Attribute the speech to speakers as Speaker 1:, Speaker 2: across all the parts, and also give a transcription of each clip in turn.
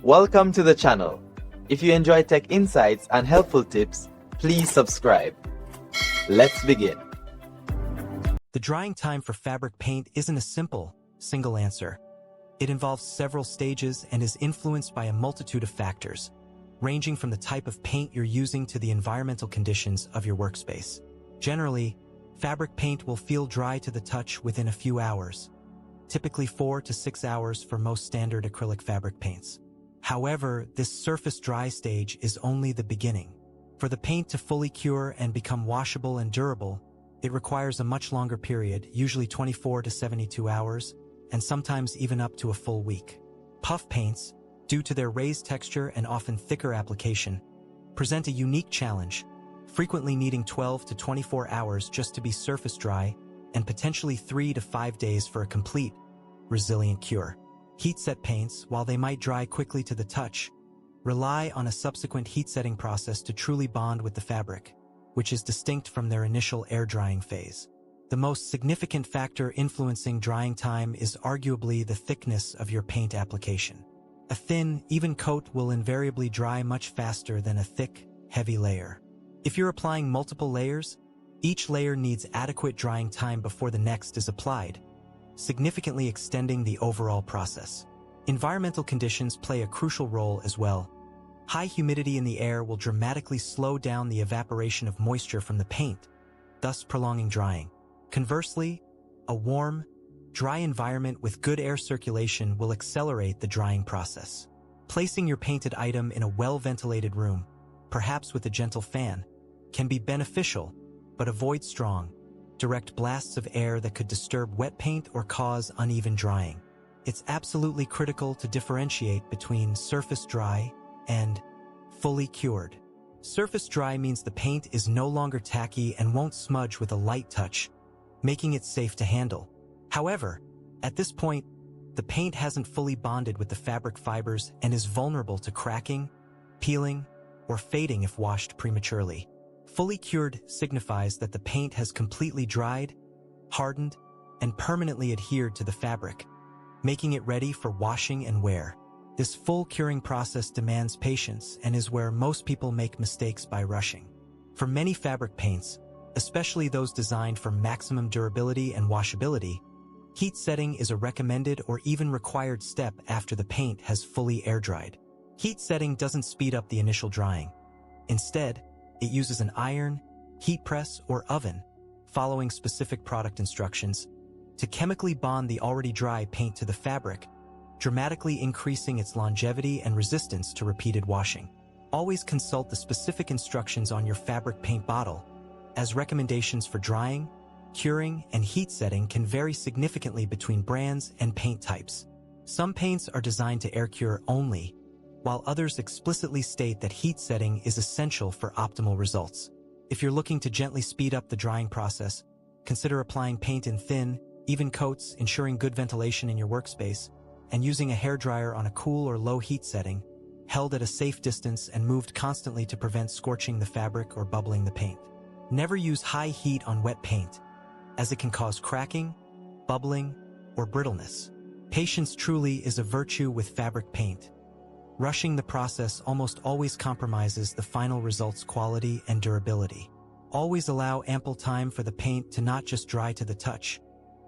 Speaker 1: Welcome to the channel. If you enjoy tech insights and helpful tips, please subscribe. Let's begin.
Speaker 2: The drying time for fabric paint isn't a simple, single answer. It involves several stages and is influenced by a multitude of factors, ranging from the type of paint you're using to the environmental conditions of your workspace. Generally, fabric paint will feel dry to the touch within a few hours, typically 4 to 6 hours for most standard acrylic fabric paints. However, this surface dry stage is only the beginning. For the paint to fully cure and become washable and durable, it requires a much longer period, usually 24 to 72 hours, and sometimes even up to a full week. Puff paints, due to their raised texture and often thicker application, present a unique challenge, frequently needing 12 to 24 hours just to be surface dry and potentially 3 to 5 days for a complete, resilient cure. Heat-set paints, while they might dry quickly to the touch, rely on a subsequent heat-setting process to truly bond with the fabric, which is distinct from their initial air-drying phase. The most significant factor influencing drying time is arguably the thickness of your paint application. A thin, even coat will invariably dry much faster than a thick, heavy layer. If you're applying multiple layers, each layer needs adequate drying time before the next is applied, significantly extending the overall process. Environmental conditions play a crucial role as well. High humidity in the air will dramatically slow down the evaporation of moisture from the paint, thus prolonging drying. Conversely, a warm, dry environment with good air circulation will accelerate the drying process. Placing your painted item in a well-ventilated room, perhaps with a gentle fan, can be beneficial, but avoid strong, direct blasts of air that could disturb wet paint or cause uneven drying. It's absolutely critical to differentiate between surface dry and fully cured. Surface dry means the paint is no longer tacky and won't smudge with a light touch, making it safe to handle. However, at this point, the paint hasn't fully bonded with the fabric fibers and is vulnerable to cracking, peeling, or fading if washed prematurely. Fully cured signifies that the paint has completely dried, hardened, and permanently adhered to the fabric, making it ready for washing and wear. This full curing process demands patience and is where most people make mistakes by rushing. For many fabric paints, especially those designed for maximum durability and washability, heat setting is a recommended or even required step after the paint has fully air-dried. Heat setting doesn't speed up the initial drying. Instead, it uses an iron, heat press, or oven, following specific product instructions, to chemically bond the already dry paint to the fabric, dramatically increasing its longevity and resistance to repeated washing. Always consult the specific instructions on your fabric paint bottle, as recommendations for drying, curing, and heat setting can vary significantly between brands and paint types. Some paints are designed to air cure only, while others explicitly state that heat setting is essential for optimal results. If you're looking to gently speed up the drying process, consider applying paint in thin, even coats, ensuring good ventilation in your workspace, and using a hairdryer on a cool or low heat setting, held at a safe distance and moved constantly to prevent scorching the fabric or bubbling the paint. Never use high heat on wet paint, as it can cause cracking, bubbling, or brittleness. Patience truly is a virtue with fabric paint. Rushing the process almost always compromises the final result's quality and durability. Always allow ample time for the paint to not just dry to the touch,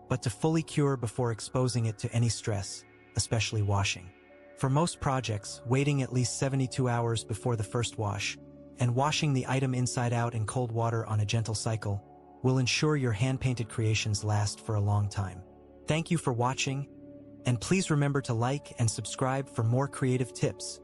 Speaker 2: but to fully cure before exposing it to any stress, especially washing. For most projects, waiting at least 72 hours before the first wash, and washing the item inside out in cold water on a gentle cycle, will ensure your hand-painted creations last for a long time. Thank you for watching, and please remember to like and subscribe for more creative tips.